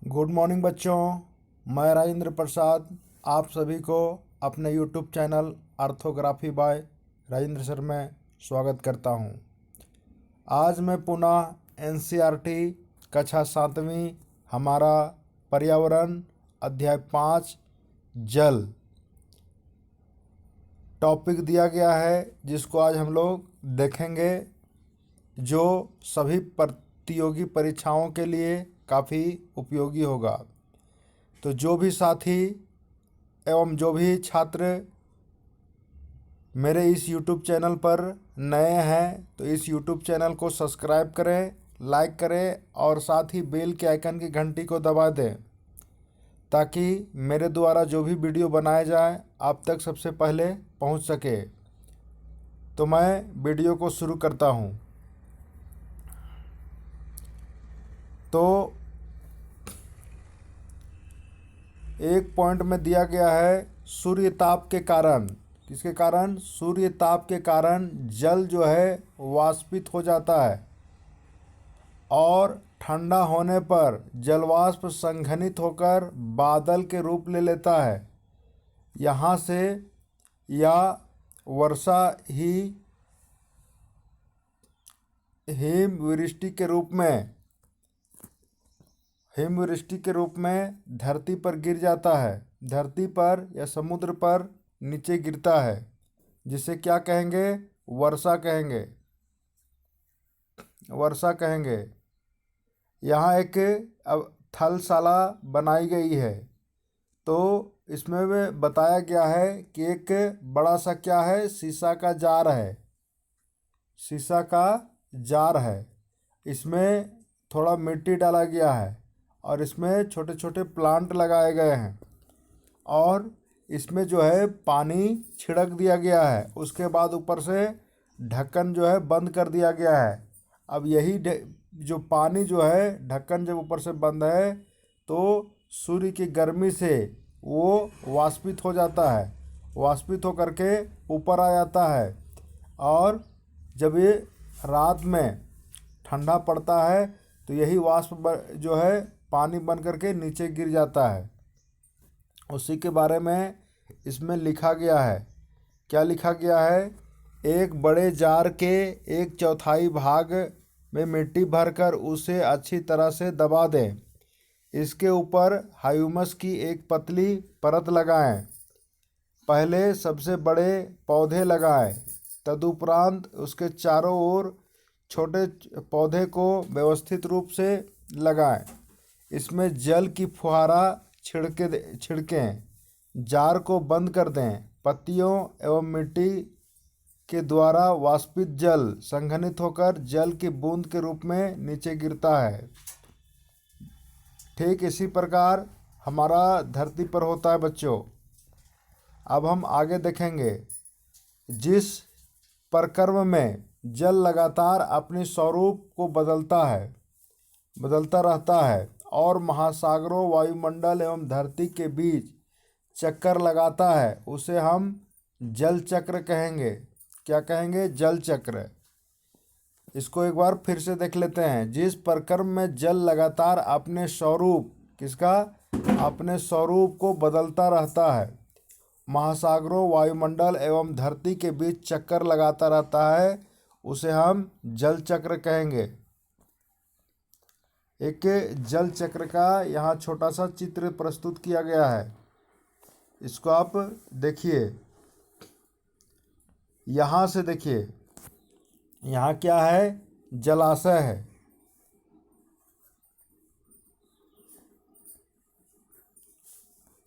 Good morning बच्चों। मैं राजेंद्र प्रसाद आप सभी को अपने YouTube channel orthography by Rajendra sir में स्वागत करता हूं। आज मैं पुनः एनसीईआरटी कक्षा 7वीं हमारा पर्यावरण अध्याय 5 जल टॉपिक दिया गया है, जिसको आज हम लोग देखेंगे, जो सभी प्रतियोगी परीक्षाओं के लिए काफ़ी उपयोगी होगा। तो जो भी साथी एवं जो भी छात्र मेरे इस YouTube चैनल पर नए हैं तो इस YouTube चैनल को सब्सक्राइब करें, लाइक करें और साथ ही बेल के आइकन की घंटी को दबा दें, ताकि मेरे द्वारा जो भी वीडियो बनाए जाए आप तक सबसे पहले पहुंच सके। तो मैं वीडियो को शुरू करता हूं। तो एक पॉइंट में दिया गया है, सूर्य ताप के कारण, किसके कारण? सूर्य ताप के कारण जल जो है वाष्पित हो जाता है और ठंडा होने पर जलवाष्प संघनित होकर बादल के रूप ले लेता है। यहाँ से या वर्षा ही हिमवृष्टि के रूप में धरती पर गिर जाता है। धरती पर या समुद्र पर नीचे गिरता है, जिसे क्या कहेंगे? वर्षा कहेंगे। यहाँ एक अब थलशाला बनाई गई है, तो इसमें बताया गया है कि एक बड़ा सा क्या है, शीशा का जार है। इसमें थोड़ा मिट्टी डाला गया है और इसमें छोटे छोटे प्लांट लगाए गए हैं और इसमें जो है पानी छिड़क दिया गया है। उसके बाद ऊपर से ढक्कन जो है बंद कर दिया गया है। अब यही जो पानी जो है, ढक्कन जब ऊपर से बंद है तो सूर्य की गर्मी से वो वाष्पित हो जाता है, वाष्पित होकर के ऊपर आ जाता है और जब ये रात में ठंडा पड़ता है तो यही वाष्प जो है पानी बन करके नीचे गिर जाता है। उसी के बारे में इसमें लिखा गया है। क्या लिखा गया है? एक बड़े जार के 1/4 भाग में मिट्टी भरकर उसे अच्छी तरह से दबा दें। इसके ऊपर ह्यूमस की एक पतली परत लगाएं। पहले सबसे बड़े पौधे लगाएं, तदुपरांत उसके चारों ओर छोटे पौधे को व्यवस्थित रूप से लगाएं। इसमें जल की फुहारा छिड़कें। जार को बंद कर दें। पत्तियों एवं मिट्टी के द्वारा वाष्पित जल संघनित होकर जल की बूंद के रूप में नीचे गिरता है। ठीक इसी प्रकार हमारा धरती पर होता है बच्चों। अब हम आगे देखेंगे। जिस प्रक्रम में जल लगातार अपने स्वरूप को बदलता रहता है और महासागरों, वायुमंडल एवं धरती के बीच चक्कर लगाता है, उसे हम जल चक्र कहेंगे। क्या कहेंगे? जल चक्र। इसको एक बार फिर से देख लेते हैं। जिस प्रक्रम में जल लगातार अपने स्वरूप अपने स्वरूप को बदलता रहता है, महासागरों, वायुमंडल एवं धरती के बीच चक्कर लगाता रहता है, उसे हम जल चक्र कहेंगे। एक जल चक्र का यहाँ छोटा सा चित्र प्रस्तुत किया गया है, इसको आप देखिए। यहाँ से देखिए, यहाँ क्या है? जलाशय है।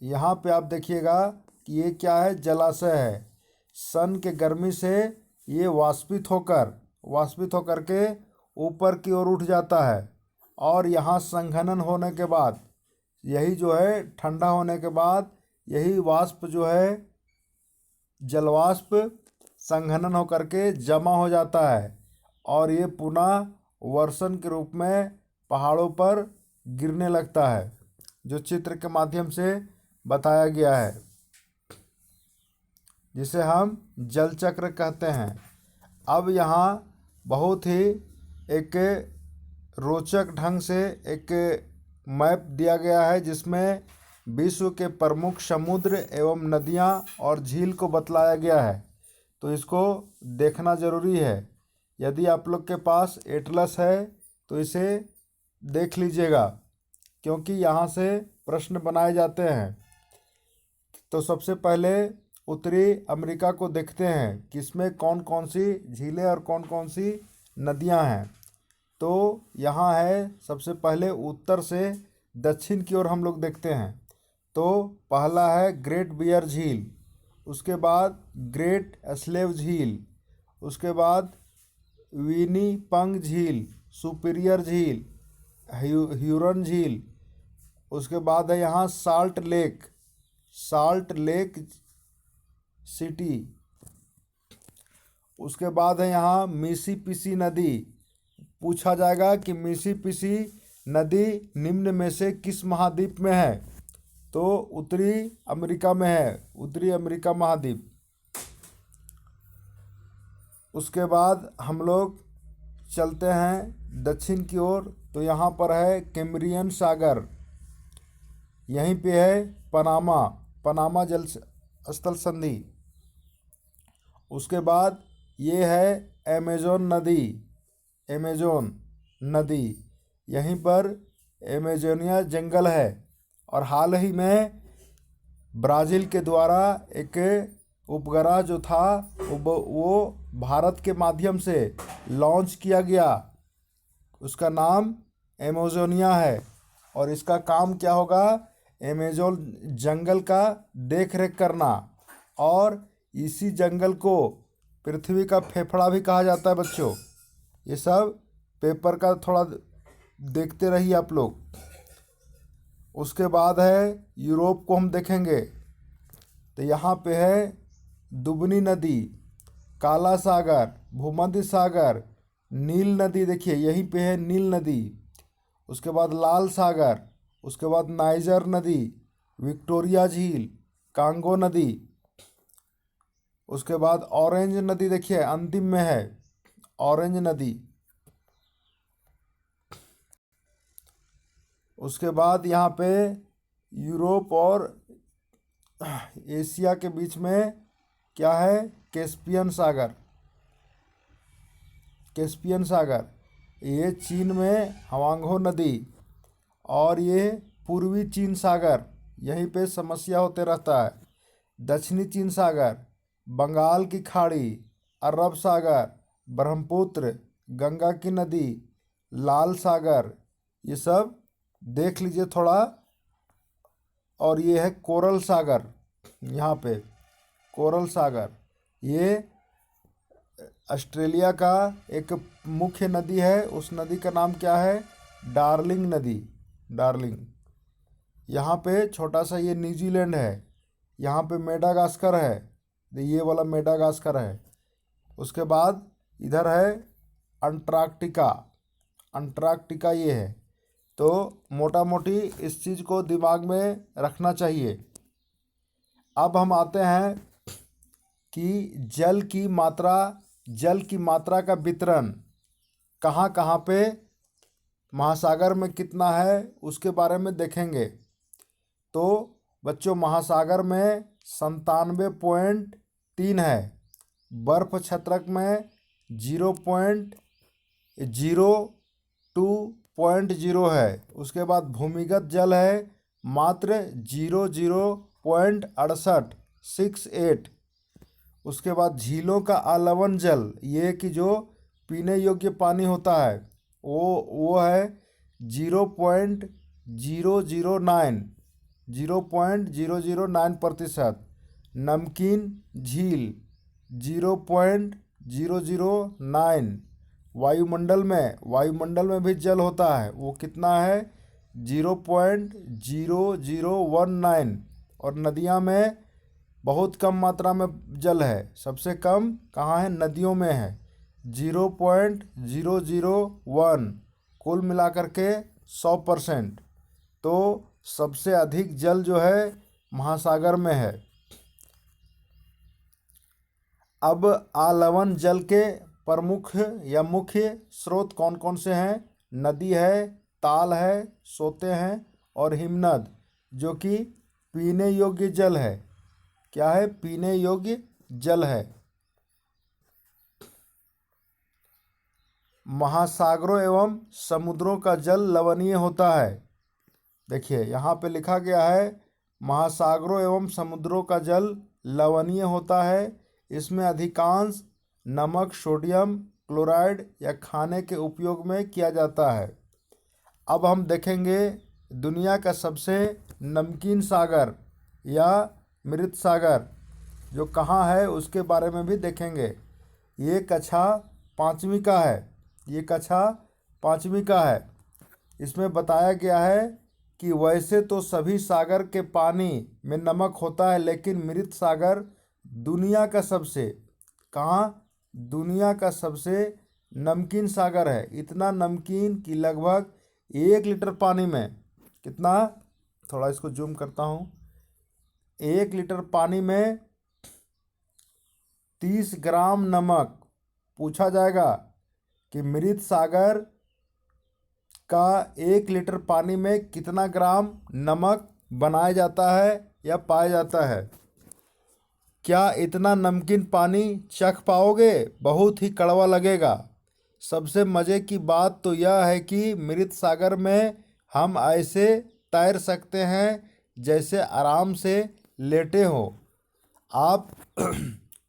यहाँ पे आप देखिएगा कि ये क्या है? जलाशय है। सन के गर्मी से ये वाष्पित होकर के ऊपर की ओर उठ जाता है और यहाँ संघनन होने के बाद, यही जो है ठंडा होने के बाद, यही वाष्प जो है जलवाष्प संघनन होकर के जमा हो जाता है और ये पुनः वर्षण के रूप में पहाड़ों पर गिरने लगता है, जो चित्र के माध्यम से बताया गया है, जिसे हम जल चक्र कहते हैं। अब यहाँ बहुत ही एक रोचक ढंग से एक मैप दिया गया है जिसमें विश्व के प्रमुख समुद्र एवं नदियाँ और झील को बतलाया गया है, तो इसको देखना ज़रूरी है। यदि आप लोग के पास एटलस है तो इसे देख लीजिएगा, क्योंकि यहाँ से प्रश्न बनाए जाते हैं। तो सबसे पहले उत्तरी अमेरिका को देखते हैं कि इसमें कौन कौन सी झीलें और कौन कौन सी नदियाँ हैं। तो यहाँ है, सबसे पहले उत्तर से दक्षिण की ओर हम लोग देखते हैं। तो पहला है ग्रेट बियर झील, उसके बाद ग्रेट स्लेव झील, उसके बाद विनीपंग झील, सुपीरियर झील, ह्यूरन झील, उसके बाद है यहाँ साल्ट लेक सिटी, उसके बाद है यहाँ मिसिसिपी नदी। पूछा जाएगा कि मिसिसिपी नदी निम्न में से किस महाद्वीप में है, तो उत्तरी अमेरिका में है, उत्तरी अमेरिका महाद्वीप। उसके बाद हम लोग चलते हैं दक्षिण की ओर, तो यहाँ पर है कैम्ब्रियन सागर, यहीं पे है पनामा जल स्थल संधि। उसके बाद ये है अमेज़न नदी, यहीं पर अमेजोनिया जंगल है। और हाल ही में ब्राज़ील के द्वारा एक उपग्रह जो था वो भारत के माध्यम से लॉन्च किया गया, उसका नाम अमेजोनिया है। और इसका काम क्या होगा, अमेजोन जंगल का देख रेख करना, और इसी जंगल को पृथ्वी का फेफड़ा भी कहा जाता है बच्चों। ये सब पेपर का थोड़ा देखते रहिए आप लोग। उसके बाद है यूरोप को हम देखेंगे, तो यहाँ पे है दुबनी नदी, काला सागर, भूमध्य सागर, नील नदी, देखिए यहीं पे है नील नदी। उसके बाद लाल सागर, उसके बाद नाइजर नदी, विक्टोरिया झील, कांगो नदी, उसके बाद ऑरेंज नदी, देखिए अंतिम में है ऑरेंज नदी। उसके बाद यहाँ पे यूरोप और एशिया के बीच में क्या है, कैस्पियन सागर। ये चीन में हवांगहो नदी, और ये पूर्वी चीन सागर, यहीं पे समस्या होते रहता है। दक्षिणी चीन सागर, बंगाल की खाड़ी, अरब सागर, ब्रह्मपुत्र, गंगा की नदी, लाल सागर, ये सब देख लीजिए थोड़ा। और ये है कोरल सागर, यहाँ पे कोरल सागर, ये ऑस्ट्रेलिया का एक मुख्य नदी है। उस नदी का नाम क्या है, डार्लिंग नदी, डार्लिंग। यहाँ पे छोटा सा ये न्यूजीलैंड है, यहाँ पे मेडागास्कर है, ये वाला मेडागास्कर है। उसके बाद इधर है अंटार्कटिका ये है। तो मोटा मोटी इस चीज़ को दिमाग में रखना चाहिए। अब हम आते हैं कि जल की मात्रा का वितरण कहाँ कहाँ पे महासागर में कितना है, उसके बारे में देखेंगे। तो बच्चों, महासागर में 97.3 है, बर्फ क्षत्रक में 0.02 है। उसके बाद भूमिगत जल है मात्र 0.6868। उसके बाद झीलों का आलवन जल, ये कि जो पीने योग्य पानी होता है, वो है 0.009%। नमकीन झील 0.009। वायुमंडल में भी जल होता है, वो कितना है, 0.0019। और नदियाँ में बहुत कम मात्रा में जल है, सबसे कम कहाँ है, नदियों में है, 0.001। कुल मिलाकर के 100%। तो सबसे अधिक जल जो है महासागर में है। अब आलवन जल के प्रमुख या मुख्य स्रोत कौन कौन से हैं, नदी है ताल है, सोते हैं, और हिमनद जो कि पीने योग्य जल है। क्या है? पीने योग्य जल है। महासागरों एवं समुद्रों का जल लवणीय होता है। देखिए यहाँ पे लिखा गया है महासागरों एवं समुद्रों का जल लवणीय होता है। इसमें अधिकांश नमक, सोडियम क्लोराइड या खाने के उपयोग में किया जाता है। अब हम देखेंगे दुनिया का सबसे नमकीन सागर या मृत सागर जो कहाँ है उसके बारे में भी देखेंगे। ये कक्षा 5वीं का है। ये कक्षा 5वीं का है। इसमें बताया गया है कि वैसे तो सभी सागर के पानी में नमक होता है, लेकिन मृत सागर दुनिया का सबसे दुनिया का सबसे नमकीन सागर है। इतना नमकीन कि लगभग 1 लीटर पानी में कितना, थोड़ा इसको जूम करता हूँ, 1 लीटर पानी में 30 ग्राम नमक। पूछा जाएगा कि मृत सागर का 1 लीटर पानी में कितना ग्राम नमक बनाया जाता है या पाया जाता है। क्या इतना नमकीन पानी चख पाओगे? बहुत ही कड़वा लगेगा। सबसे मज़े की बात तो यह है कि मृत सागर में हम ऐसे तैर सकते हैं जैसे आराम से लेटे हो। आप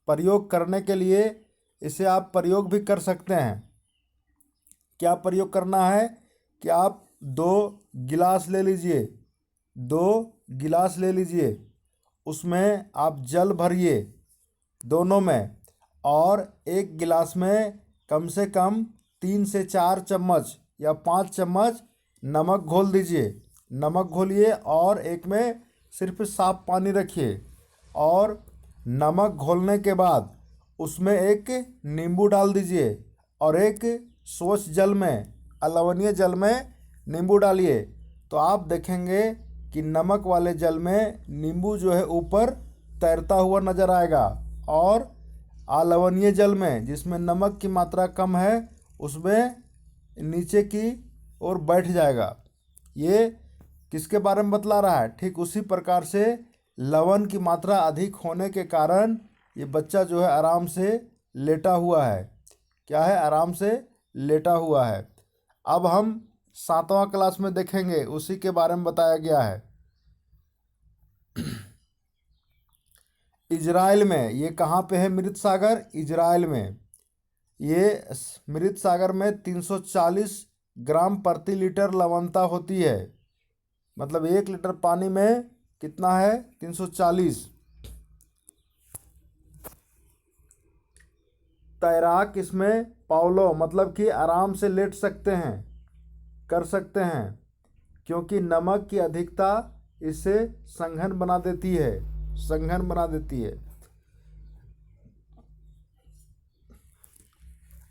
प्रयोग करने के लिए इसे आप प्रयोग भी कर सकते हैं। क्या प्रयोग करना है कि आप 2 गिलास ले लीजिए, 2 गिलास ले लीजिए, उसमें आप जल भरिए दोनों में, और 1 गिलास में कम से कम 3 से 4 चम्मच या 5 चम्मच नमक घोल दीजिए। नमक घोलिए और एक में सिर्फ साफ पानी रखिए, और नमक घोलने के बाद उसमें एक नींबू डाल दीजिए, और एक स्वच्छ जल में, अलवणीय जल में नींबू डालिए। तो आप देखेंगे कि नमक वाले जल में नींबू जो है ऊपर तैरता हुआ नज़र आएगा, और अलवणीय जल में जिसमें नमक की मात्रा कम है उसमें नीचे की ओर बैठ जाएगा। ये किसके बारे में बतला रहा है? ठीक उसी प्रकार से लवण की मात्रा अधिक होने के कारण ये बच्चा जो है आराम से लेटा हुआ है। क्या है? आराम से लेटा हुआ है। अब हम 7वां क्लास में देखेंगे, उसी के बारे में बताया गया है। इजराइल में ये कहाँ पे है मृत सागर? इजराइल में। ये मृत सागर में 340 ग्राम प्रति लीटर लवणता होती है। मतलब 1 लीटर पानी में कितना है? 340। तैराक इसमें पावलो मतलब कि आराम से लेट सकते हैं, कर सकते हैं, क्योंकि नमक की अधिकता इसे संघन बना देती है, संघन बना देती है।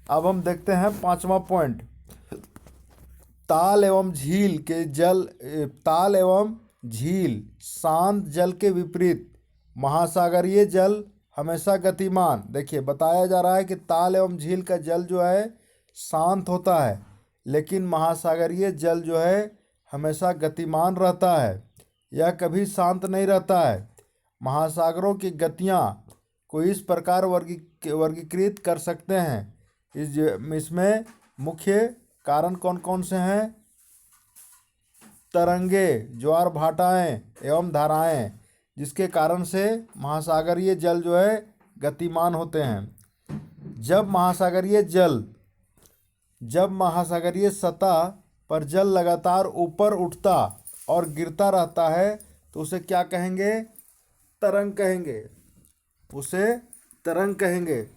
अब हम देखते हैं 5वां पॉइंट। ताल एवं झील के जल, ताल एवं झील शांत जल के विपरीत महासागरीय जल हमेशा गतिमान। देखिए बताया जा रहा है कि ताल एवं झील का जल जो है शांत होता है, लेकिन महासागरीय जल जो है हमेशा गतिमान रहता है, यह कभी शांत नहीं रहता है। महासागरों की गतियाँ को इस प्रकार वर्गीकृत कर सकते हैं। इसमें मुख्य कारण कौन कौन से हैं? तरंगे, ज्वार भाटाएँ एवं धाराएँ, जिसके कारण से महासागरीय जल जो है गतिमान होते हैं। जब महासागरीय सतह पर जल लगातार ऊपर उठता और गिरता रहता है तो उसे क्या कहेंगे? तरंग कहेंगे। उसे तरंग कहेंगे।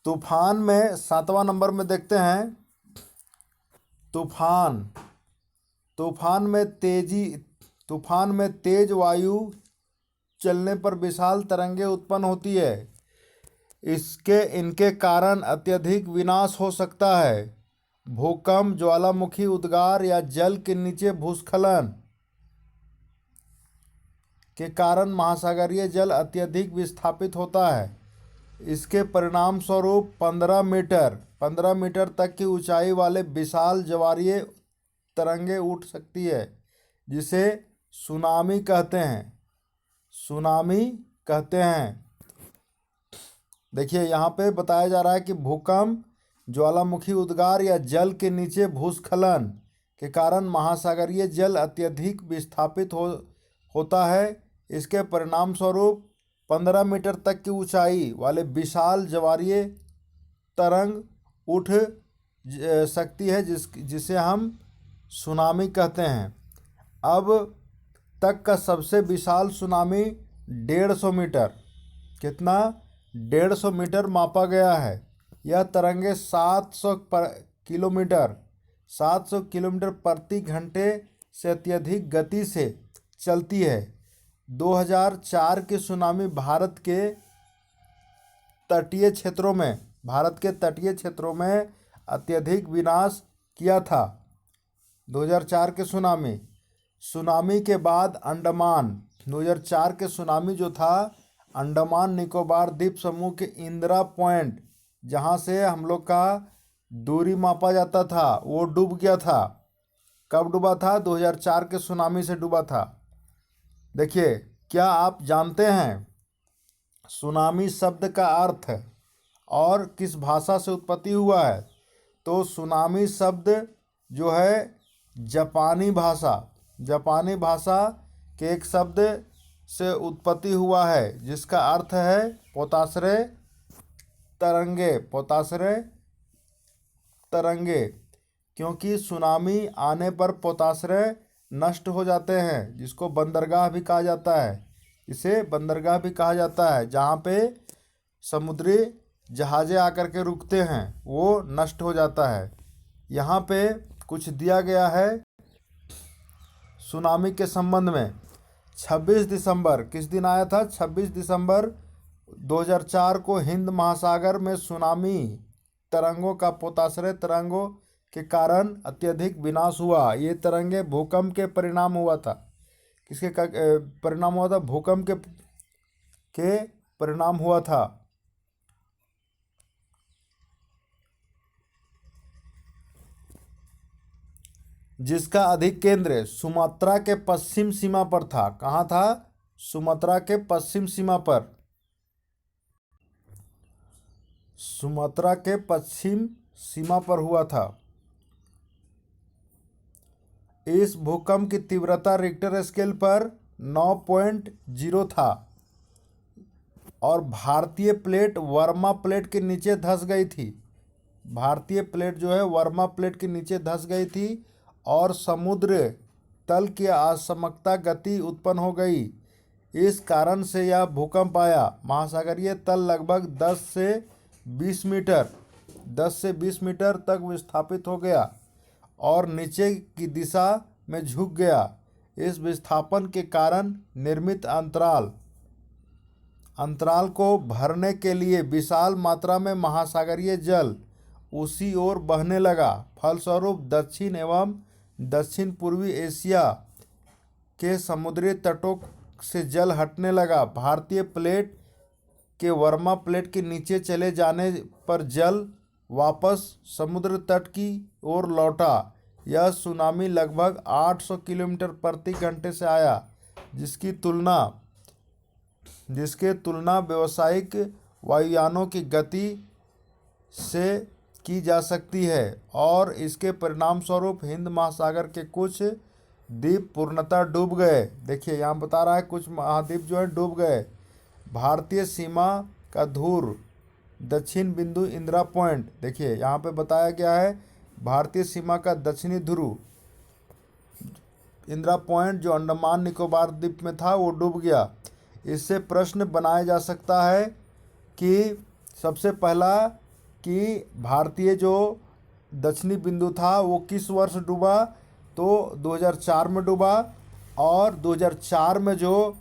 तूफान में 7वां नंबर में देखते हैं। तूफान में तेज वायु चलने पर विशाल तरंगें उत्पन्न होती है। इनके कारण अत्यधिक विनाश हो सकता है। भूकंप, ज्वालामुखी उद्गार या जल के नीचे भूस्खलन के कारण महासागरीय जल अत्यधिक विस्थापित होता है। इसके परिणाम स्वरूप 15 मीटर तक की ऊंचाई वाले विशाल ज्वारीय तरंगे उठ सकती है, जिसे सुनामी कहते हैं। सुनामी कहते हैं। देखिए यहाँ पे बताया जा रहा है कि भूकंप, ज्वालामुखी उद्गार या जल के नीचे भूस्खलन के कारण महासागरीय जल अत्यधिक विस्थापित होता है। इसके परिणाम स्वरूप 15 मीटर तक की ऊंचाई वाले विशाल ज्वारीय तरंग उठ सकती है, जिसे हम सुनामी कहते हैं। अब तक का सबसे विशाल सुनामी 150 मीटर, कितना 150 मीटर मापा गया है। यह तरंगे 700 किलोमीटर प्रति घंटे से अत्यधिक गति से चलती है। 2004 की सुनामी भारत के तटीय क्षेत्रों में अत्यधिक विनाश किया था। 2004 के सुनामी के बाद 2004 के सुनामी जो था, अंडमान निकोबार द्वीप समूह के इंदिरा पॉइंट, जहाँ से हम लोग का दूरी मापा जाता था, वो डूब गया था। कब डूबा था? 2004 के सुनामी से डूबा था। देखिए, क्या आप जानते हैं सुनामी शब्द का अर्थ और किस भाषा से उत्पत्ति हुआ है? तो सुनामी शब्द जो है जापानी भाषा के एक शब्द से उत्पत्ति हुआ है, जिसका अर्थ है पोताश्रय तरंगे। क्योंकि सुनामी आने पर पोताश्रय नष्ट हो जाते हैं, जिसको बंदरगाह भी कहा जाता है। इसे बंदरगाह भी कहा जाता है, जहाँ पे समुद्री जहाज़ें आकर के रुकते हैं, वो नष्ट हो जाता है। यहाँ पे कुछ दिया गया है सुनामी के संबंध में। 26 दिसंबर किस दिन आया था? 26 दिसंबर 2004 को हिंद महासागर में सुनामी तरंगों का पोताश्रय तरंगों के कारण अत्यधिक विनाश हुआ। ये तरंगे भूकंप के परिणाम हुआ था। किसके परिणाम हुआ था? भूकंप के परिणाम हुआ था। जिसका अधिक केंद्र सुमात्रा के पश्चिम सीमा पर था। कहाँ था? सुमात्रा के पश्चिम सीमा पर। सुमात्रा के पश्चिम सीमा पर हुआ था। इस भूकंप की तीव्रता रिक्टर स्केल पर 9.0 था और भारतीय प्लेट वर्मा प्लेट के नीचे धंस गई थी। भारतीय प्लेट जो है वर्मा प्लेट के नीचे धंस गई थी और समुद्र तल की असमकता गति उत्पन्न हो गई। इस कारण से यह भूकंप आया। महासागरीय तल लगभग 10 से 20 मीटर तक विस्थापित हो गया और नीचे की दिशा में झुक गया। इस विस्थापन के कारण निर्मित अंतराल को भरने के लिए विशाल मात्रा में महासागरीय जल उसी ओर बहने लगा। फलस्वरूप दक्षिण एवं दक्षिण पूर्वी एशिया के समुद्री तटों से जल हटने लगा। भारतीय प्लेट के वर्मा प्लेट के नीचे चले जाने पर जल वापस समुद्र तट की ओर लौटा। यह सुनामी लगभग 800 किलोमीटर प्रति घंटे से आया, जिसके तुलना व्यावसायिक वायुयानों की गति से की जा सकती है और इसके परिणाम स्वरूप हिंद महासागर के कुछ द्वीप पूर्णतः डूब गए। देखिए यहाँ बता रहा है कुछ महाद्वीप जो है डूब गए। भारतीय सीमा का धुर दक्षिण बिंदु इंदिरा पॉइंट, देखिए यहाँ पे बताया गया है भारतीय सीमा का दक्षिणी ध्रुव इंदिरा पॉइंट जो अंडमान निकोबार द्वीप में था वो डूब गया। इससे प्रश्न बनाया जा सकता है कि सबसे पहला कि भारतीय जो दक्षिणी बिंदु था वो किस वर्ष डूबा? तो 2004 में डूबा। और 2004 में जो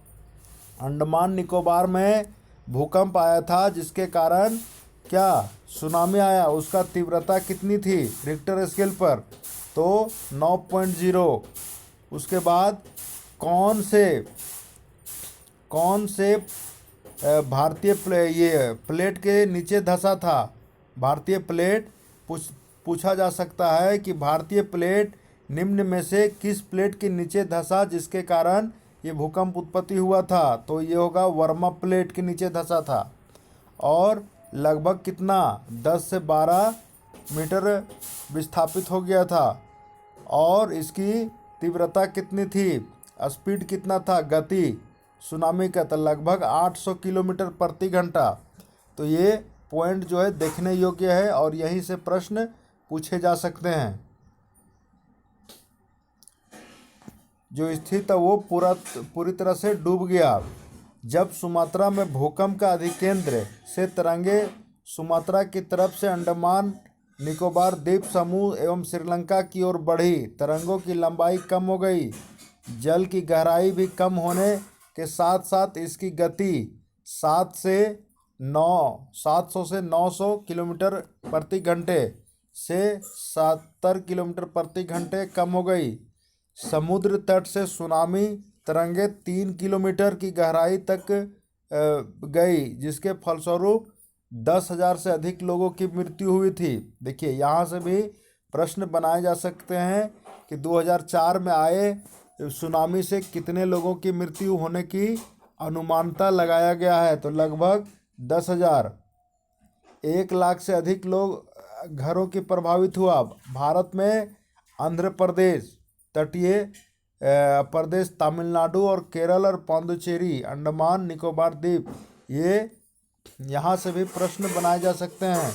अंडमान निकोबार में भूकंप आया था जिसके कारण क्या सुनामी आया, उसका तीव्रता कितनी थी रिक्टर स्केल पर? तो 9.0। उसके बाद कौन से कौन से ये प्लेट के नीचे धंसा था? भारतीय प्लेट पूछा जा सकता है कि भारतीय प्लेट निम्न में से किस प्लेट के नीचे धंसा जिसके कारण ये भूकंप उत्पत्ति हुआ था? तो ये होगा वर्मा प्लेट के नीचे धंसा था। और लगभग कितना 10 से 12 मीटर विस्थापित हो गया था। और इसकी तीव्रता कितनी थी? स्पीड कितना था, गति सुनामी का? तो लगभग 800 किलोमीटर प्रति घंटा। तो ये पॉइंट जो है देखने योग्य है और यहीं से प्रश्न पूछे जा सकते हैं। जो स्थित है वो पूरी तरह से डूब गया। जब सुमात्रा में भूकंप का अधिकेंद्र से तरंगे सुमात्रा की तरफ से अंडमान निकोबार द्वीप समूह एवं श्रीलंका की ओर बढ़ी, तरंगों की लंबाई कम हो गई, जल की गहराई भी कम होने के साथ साथ इसकी गति 700 से 900 किलोमीटर प्रति घंटे से 70 किलोमीटर प्रति घंटे कम हो गई। समुद्र तट से सुनामी तरंगे 3 किलोमीटर की गहराई तक गई, जिसके फलस्वरूप 10,000 से अधिक लोगों की मृत्यु हुई थी। देखिए यहाँ से भी प्रश्न बनाए जा सकते हैं कि 2004 में आए सुनामी से कितने लोगों की मृत्यु होने की अनुमानता लगाया गया है? तो लगभग 10,000। 1 लाख से अधिक लोग घरों की प्रभावित हुआ। भारत में आंध्र प्रदेश, तटीय प्रदेश तमिलनाडु और केरल और पांडुचेरी, अंडमान निकोबार द्वीप, ये यहाँ से भी प्रश्न बनाए जा सकते हैं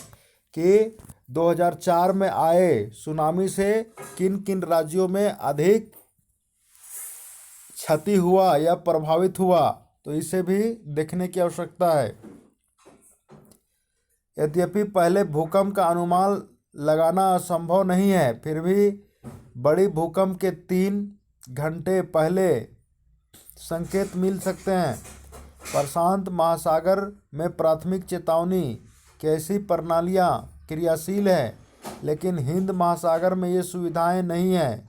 कि 2004 में आए सुनामी से किन किन राज्यों में अधिक क्षति हुआ या प्रभावित हुआ। तो इसे भी देखने की आवश्यकता है। यद्यपि पहले भूकंप का अनुमान लगाना असंभव नहीं है, फिर भी बड़ी भूकंप के 3 घंटे पहले संकेत मिल सकते हैं। प्रशांत महासागर में प्राथमिक चेतावनी कैसी प्रणालियाँ क्रियाशील है, लेकिन हिंद महासागर में ये सुविधाएं नहीं हैं।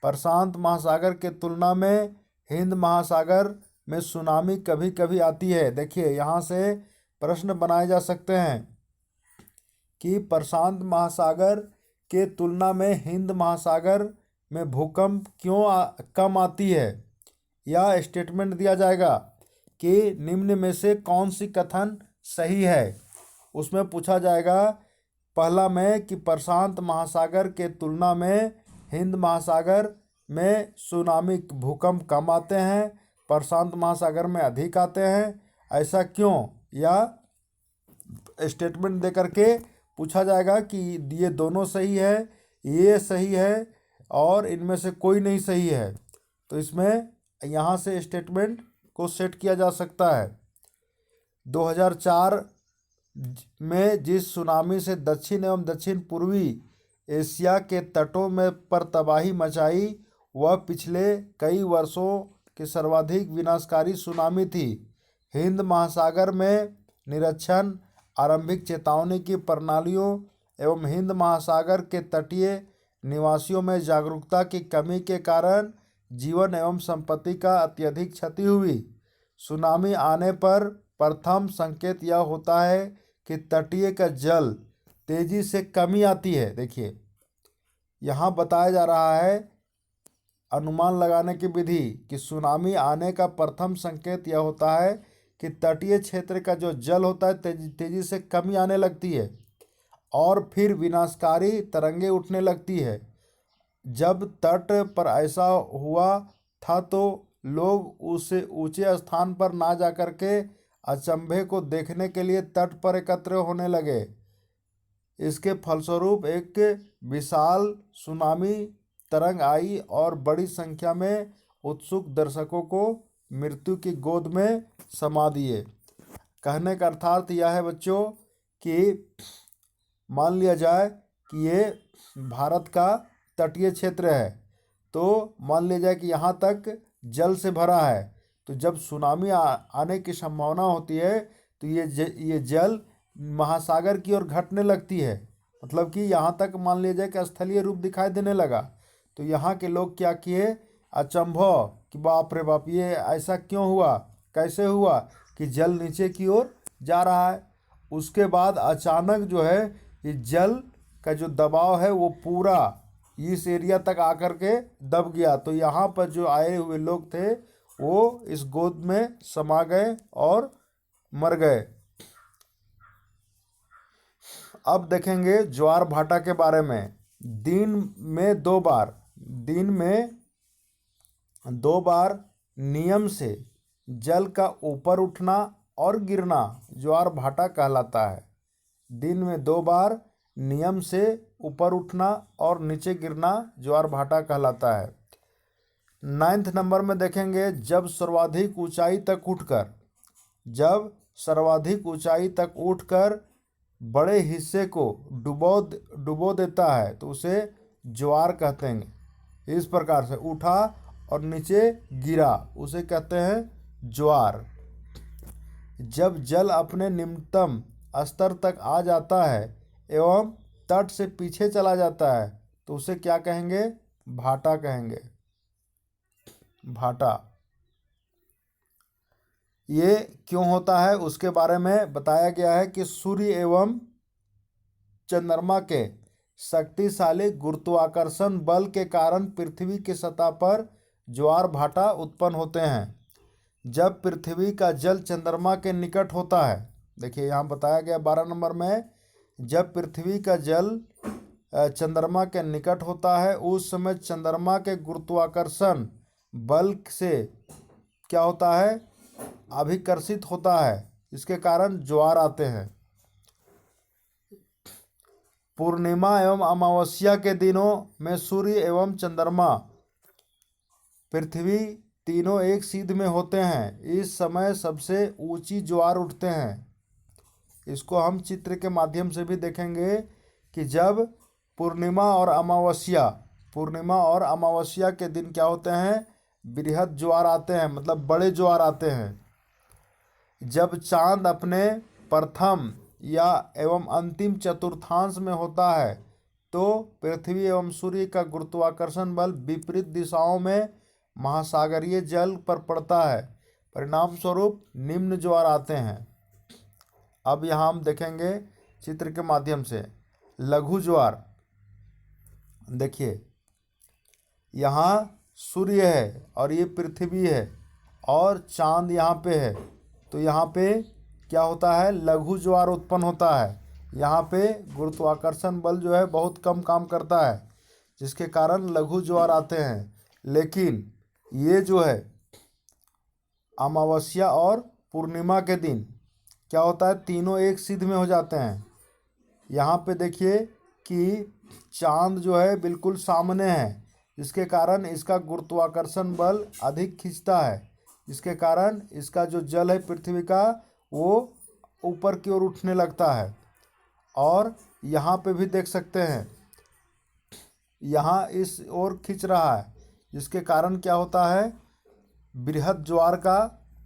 प्रशांत महासागर के तुलना में हिंद महासागर में सुनामी कभी कभी आती है। देखिए यहाँ से प्रश्न बनाए जा सकते हैं कि प्रशांत महासागर के तुलना में हिंद महासागर में भूकंप क्यों कम आती है, या स्टेटमेंट दिया जाएगा कि निम्न में से कौन सी कथन सही है। उसमें पूछा जाएगा पहला में कि प्रशांत महासागर के तुलना में हिंद महासागर में सुनामी भूकंप कम आते हैं, प्रशांत महासागर में अधिक आते हैं, ऐसा क्यों, या स्टेटमेंट दे करके पूछा जाएगा कि ये दोनों सही है, ये सही है और इनमें से कोई नहीं सही है। तो इसमें यहाँ से स्टेटमेंट को सेट किया जा सकता है। 2004 में जिस सुनामी से दक्षिण एवं दक्षिण पूर्वी एशिया के तटों में पर तबाही मचाई, वह पिछले कई वर्षों की सर्वाधिक विनाशकारी सुनामी थी। हिंद महासागर में निरीक्षण, आरंभिक चेतावनी की प्रणालियों एवं हिंद महासागर के तटीय निवासियों में जागरूकता की कमी के कारण जीवन एवं संपत्ति का अत्यधिक क्षति हुई। सुनामी आने पर प्रथम संकेत यह होता है कि तटीय का जल तेजी से कमी आती है। देखिए यहाँ बताया जा रहा है अनुमान लगाने की विधि कि सुनामी आने का प्रथम संकेत यह होता है कि तटीय क्षेत्र का जो जल होता है तेजी से कमी आने लगती है और फिर विनाशकारी तरंगे उठने लगती है। जब तट पर ऐसा हुआ था तो लोग उसे ऊंचे स्थान पर ना जाकर के अचंभे को देखने के लिए तट पर एकत्र होने लगे। इसके फलस्वरूप एक विशाल सुनामी तरंग आई और बड़ी संख्या में उत्सुक दर्शकों को मृत्यु की गोद में समा दिए। कहने का अर्थार्थ यह है बच्चों कि मान लिया जाए कि ये भारत का तटीय क्षेत्र है, तो मान लिया जाए कि यहाँ तक जल से भरा है, तो जब सुनामी आने की संभावना होती है तो ये जल महासागर की ओर घटने लगती है। मतलब कि यहाँ तक मान लिया जाए कि स्थलीय रूप दिखाई देने लगा। तो यहाँ के लोग क्या किए, अचंभव कि बाप रे बाप ये ऐसा क्यों हुआ, कैसे हुआ कि जल नीचे की ओर जा रहा है। उसके बाद अचानक जो है ये जल का जो दबाव है वो पूरा इस एरिया तक आकर के दब गया। तो यहाँ पर जो आए हुए लोग थे वो इस गोद में समा गए और मर गए। अब देखेंगे ज्वार भाटा के बारे में। दिन में दो बार नियम से जल का ऊपर उठना और गिरना ज्वार भाटा कहलाता है। दिन में 2 बार नियम से ऊपर उठना और नीचे गिरना ज्वार भाटा कहलाता है। 9th नंबर में देखेंगे जब सर्वाधिक ऊंचाई तक उठकर बड़े हिस्से को डुबो देता है तो उसे ज्वार कहते हैं। इस प्रकार से उठा और नीचे गिरा उसे कहते हैं ज्वार। जब जल अपने निम्नतम स्तर तक आ जाता है एवं तट से पीछे चला जाता है तो उसे क्या कहेंगे? भाटा कहेंगे। भाटा ये क्यों होता है उसके बारे में बताया गया है कि सूर्य एवं चंद्रमा के शक्तिशाली गुरुत्वाकर्षण बल के कारण पृथ्वी की सतह पर ज्वार भाटा उत्पन्न होते हैं। जब पृथ्वी का जल चंद्रमा के निकट होता है, देखिए यहाँ बताया गया 12 नंबर में, जब पृथ्वी का जल चंद्रमा के निकट होता है उस समय चंद्रमा के गुरुत्वाकर्षण बल से क्या होता है? अभिकर्षित होता है। इसके कारण ज्वार आते हैं। पूर्णिमा एवं अमावस्या के दिनों में सूर्य एवं चंद्रमा पृथ्वी तीनों एक सीध में होते हैं। इस समय सबसे ऊंची ज्वार उठते हैं। इसको हम चित्र के माध्यम से भी देखेंगे कि जब पूर्णिमा और अमावस्या के दिन क्या होते हैं? बृहद ज्वार आते हैं, मतलब बड़े ज्वार आते हैं। जब चांद अपने प्रथम या एवं अंतिम चतुर्थांश में होता है तो पृथ्वी एवं सूर्य का गुरुत्वाकर्षण बल विपरीत दिशाओं में महासागरीय जल पर पड़ता है। परिणाम स्वरूप निम्न ज्वार आते हैं। अब यहाँ हम देखेंगे चित्र के माध्यम से लघु ज्वार। देखिए यहाँ सूर्य है और ये पृथ्वी है और चांद यहाँ पे है तो यहाँ पे क्या होता है? लघु ज्वार उत्पन्न होता है। यहाँ पे गुरुत्वाकर्षण बल जो है बहुत कम काम करता है जिसके कारण लघु ज्वार आते हैं। लेकिन ये जो है अमावस्या और पूर्णिमा के दिन क्या होता है? तीनों एक सिध में हो जाते हैं। यहाँ पे देखिए कि चांद जो है बिल्कुल सामने है जिसके कारण इसका गुरुत्वाकर्षण बल अधिक खींचता है, जिसके कारण इसका जो जल है पृथ्वी का वो ऊपर की ओर उठने लगता है। और यहाँ पे भी देख सकते हैं यहाँ इस ओर खींच रहा है जिसके कारण क्या होता है? बृहद ज्वार का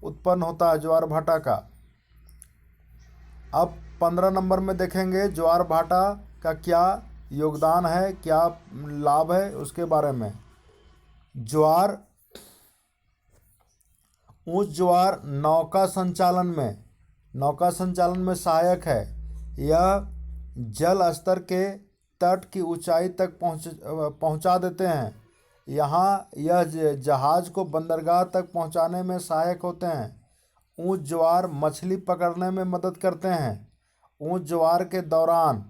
उत्पन्न होता है, ज्वार भाटा का। अब 15 नंबर में देखेंगे ज्वार भाटा का क्या योगदान है, क्या लाभ है उसके बारे में। ऊंच ज्वार नौका संचालन में सहायक है। यह जल स्तर के तट की ऊंचाई तक पहुंचा देते हैं। यह जहाज को बंदरगाह तक पहुंचाने में सहायक होते हैं। ऊंच ज्वार मछली पकड़ने में मदद करते हैं। ऊंच ज्वार के दौरान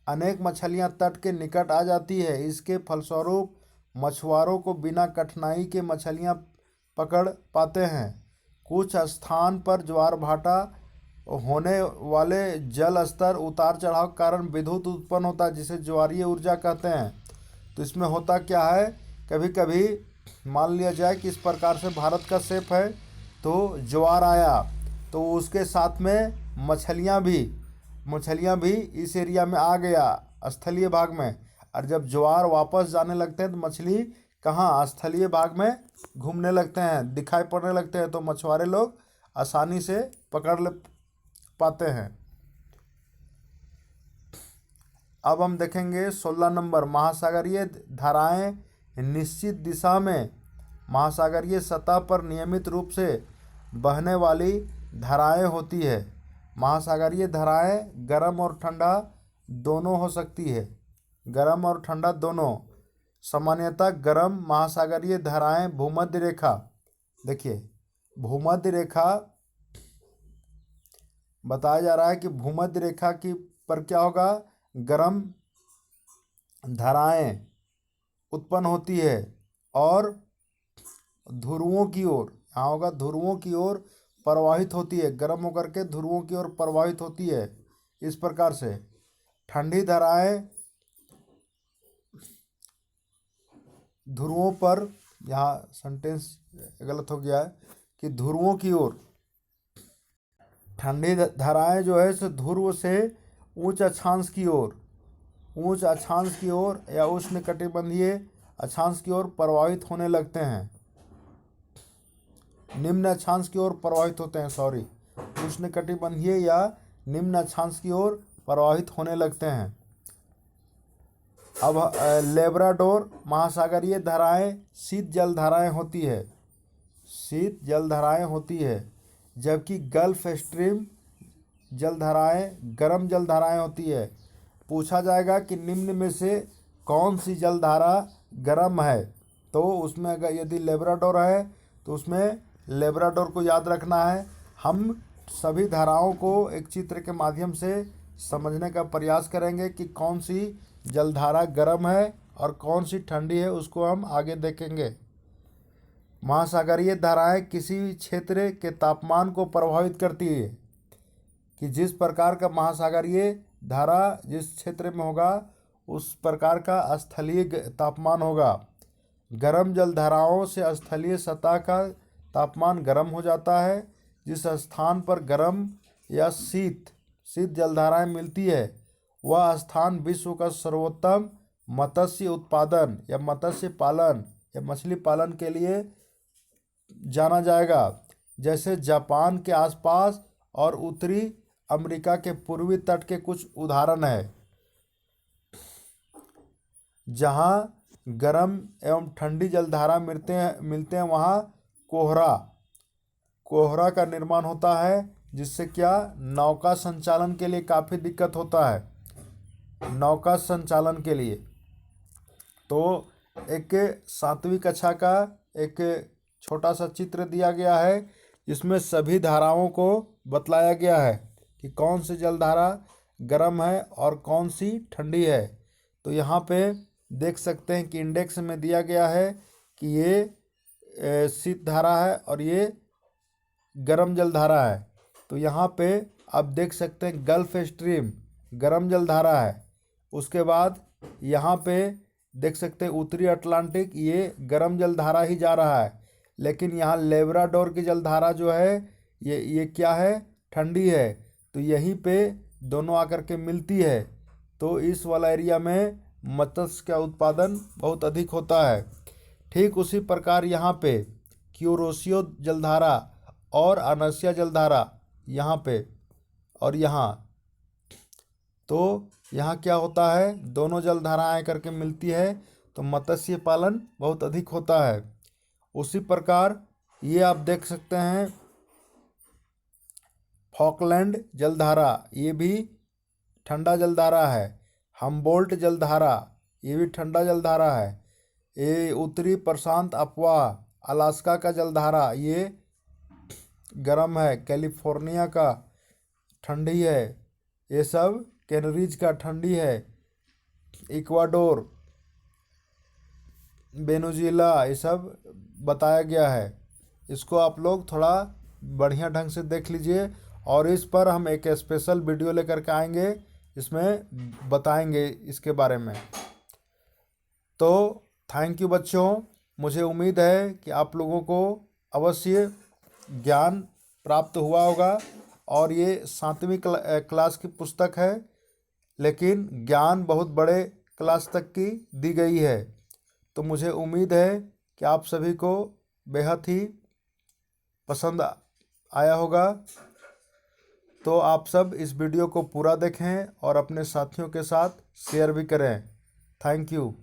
अनेक मछलियां तट के निकट आ जाती है। इसके फलस्वरूप मछुआरों को बिना कठिनाई के मछलियां पकड़ पाते हैं। कुछ स्थान पर ज्वार भाटा होने वाले जल स्तर उतार चढ़ाव के कारण विद्युत उत्पन्न होता है जिसे ज्वारीय ऊर्जा कहते हैं। तो इसमें होता क्या है? कभी कभी मान लिया जाए कि इस प्रकार से भारत का शेप है तो ज्वार आया तो उसके साथ में मछलियाँ भी इस एरिया में आ गया स्थलीय भाग में। और जब ज्वार वापस जाने लगते हैं तो मछली कहाँ? स्थलीय भाग में घूमने लगते हैं, दिखाई पड़ने लगते हैं तो मछुआरे लोग आसानी से पकड़ ले पाते हैं। अब हम देखेंगे 16 नंबर महासागरीय धाराएं निश्चित दिशा में महासागरीय सतह पर नियमित रूप से बहने वाली धाराएं होती है। महासागरीय धाराएं गर्म और ठंडा दोनों हो सकती है, गर्म और ठंडा दोनों। सामान्यतः गर्म महासागरीय धाराएं भूमध्य रेखा, देखिए भूमध्य रेखा बताया जा रहा है कि भूमध्य रेखा की पर क्या होगा, गर्म धाराएं उत्पन्न होती है और ध्रुवों की ओर, यहाँ होगा ध्रुवों की ओर प्रवाहित होती है, गर्म होकर के ध्रुवों की ओर प्रवाहित होती है। इस प्रकार से ठंडी धाराएं ध्रुवों पर, यहाँ सेंटेंस गलत हो गया है कि ध्रुवों की ओर, ठंडी धाराएं जो है सो ध्रुव से उच्च अक्षांश की ओर, उच्च अक्षांश की ओर या उष्णकटिबंधीय अक्षांश की ओर प्रवाहित होने लगते हैं, निम्न अक्षांश की ओर प्रवाहित होते हैं, सॉरी, उष्णकटिबंधीय या निम्न अक्षांश की ओर प्रवाहित होने लगते हैं। अब लेब्राडोर महासागरीय धाराएं शीत जल धाराएं होती है, शीत जल धाराएं होती है, जबकि गल्फ स्ट्रीम जल धाराएं गर्म जल धाराएं होती है। पूछा जाएगा कि निम्न में से कौन सी जल धारा गर्म है, तो उसमें अगर यदि लेब्राडोर है तो उसमें लेब्राडोर को याद रखना है। हम सभी धाराओं को एक चित्र के माध्यम से समझने का प्रयास करेंगे कि कौन सी जलधारा गर्म है और कौन सी ठंडी है, उसको हम आगे देखेंगे। महासागरीय धाराएं किसी भी क्षेत्र के तापमान को प्रभावित करती है, कि जिस प्रकार का महासागरीय धारा जिस क्षेत्र में होगा उस प्रकार का स्थलीय तापमान होगा। गर्म जलधाराओं से स्थलीय सतह का तापमान गर्म हो जाता है। जिस स्थान पर गर्म या शीत जलधाराएं मिलती है वह स्थान विश्व का सर्वोत्तम मत्स्य उत्पादन या मत्स्य पालन या मछली पालन के लिए जाना जाएगा। जैसे जापान के आसपास और उत्तरी अमेरिका के पूर्वी तट के कुछ उदाहरण है जहां गर्म एवं ठंडी जलधारा मिलते हैं वहां कोहरा का निर्माण होता है, जिससे क्या नौका संचालन के लिए काफ़ी दिक्कत होता है, नौका संचालन के लिए। तो एक 7वीं कक्षा का एक छोटा सा चित्र दिया गया है जिसमें सभी धाराओं को बतलाया गया है कि कौन सी जलधारा गर्म है और कौन सी ठंडी है। तो यहाँ पे देख सकते हैं कि इंडेक्स में दिया गया है कि ये शीत धारा है और ये गर्म जलधारा है। तो यहाँ पे आप देख सकते हैं गल्फ स्ट्रीम गर्म जलधारा है। उसके बाद यहाँ पे देख सकते हैं उत्तरी अटलांटिक, ये गर्म जलधारा ही जा रहा है। लेकिन यहाँ लेब्राडोर की जलधारा जो है ये क्या है, ठंडी है। तो यहीं पे दोनों आकर के मिलती है। तो इस वाला एरिया में मत्स्य का उत्पादन बहुत अधिक होता है। ठीक उसी प्रकार यहाँ पे क्यूरोसियो जलधारा और अनस्या जलधारा यहाँ पे और यहाँ, तो यहाँ क्या होता है, दोनों जलधाराएं करके मिलती है तो मत्स्य पालन बहुत अधिक होता है। उसी प्रकार ये आप देख सकते हैं फॉकलैंड जलधारा, ये भी ठंडा जलधारा है। हम्बोल्ट जलधारा, ये भी ठंडा जलधारा है। ये उत्तरी प्रशांत अपवाह अलास्का का जलधारा, ये गर्म है। कैलिफोर्निया का ठंडी है। ये सब कैनरीज का ठंडी है। इक्वाडोर, वेनेजुएला, ये सब बताया गया है। इसको आप लोग थोड़ा बढ़िया ढंग से देख लीजिए और इस पर हम एक स्पेशल वीडियो लेकर के आएंगे, इसमें बताएंगे इसके बारे में। तो थैंक यू बच्चों, मुझे उम्मीद है कि आप लोगों को अवश्य ज्ञान प्राप्त हुआ होगा। और ये 7वीं क्लास की पुस्तक है, लेकिन ज्ञान बहुत बड़े क्लास तक की दी गई है। तो मुझे उम्मीद है कि आप सभी को बेहद ही पसंद आया होगा। तो आप सब इस वीडियो को पूरा देखें और अपने साथियों के साथ शेयर भी करें। Thank you.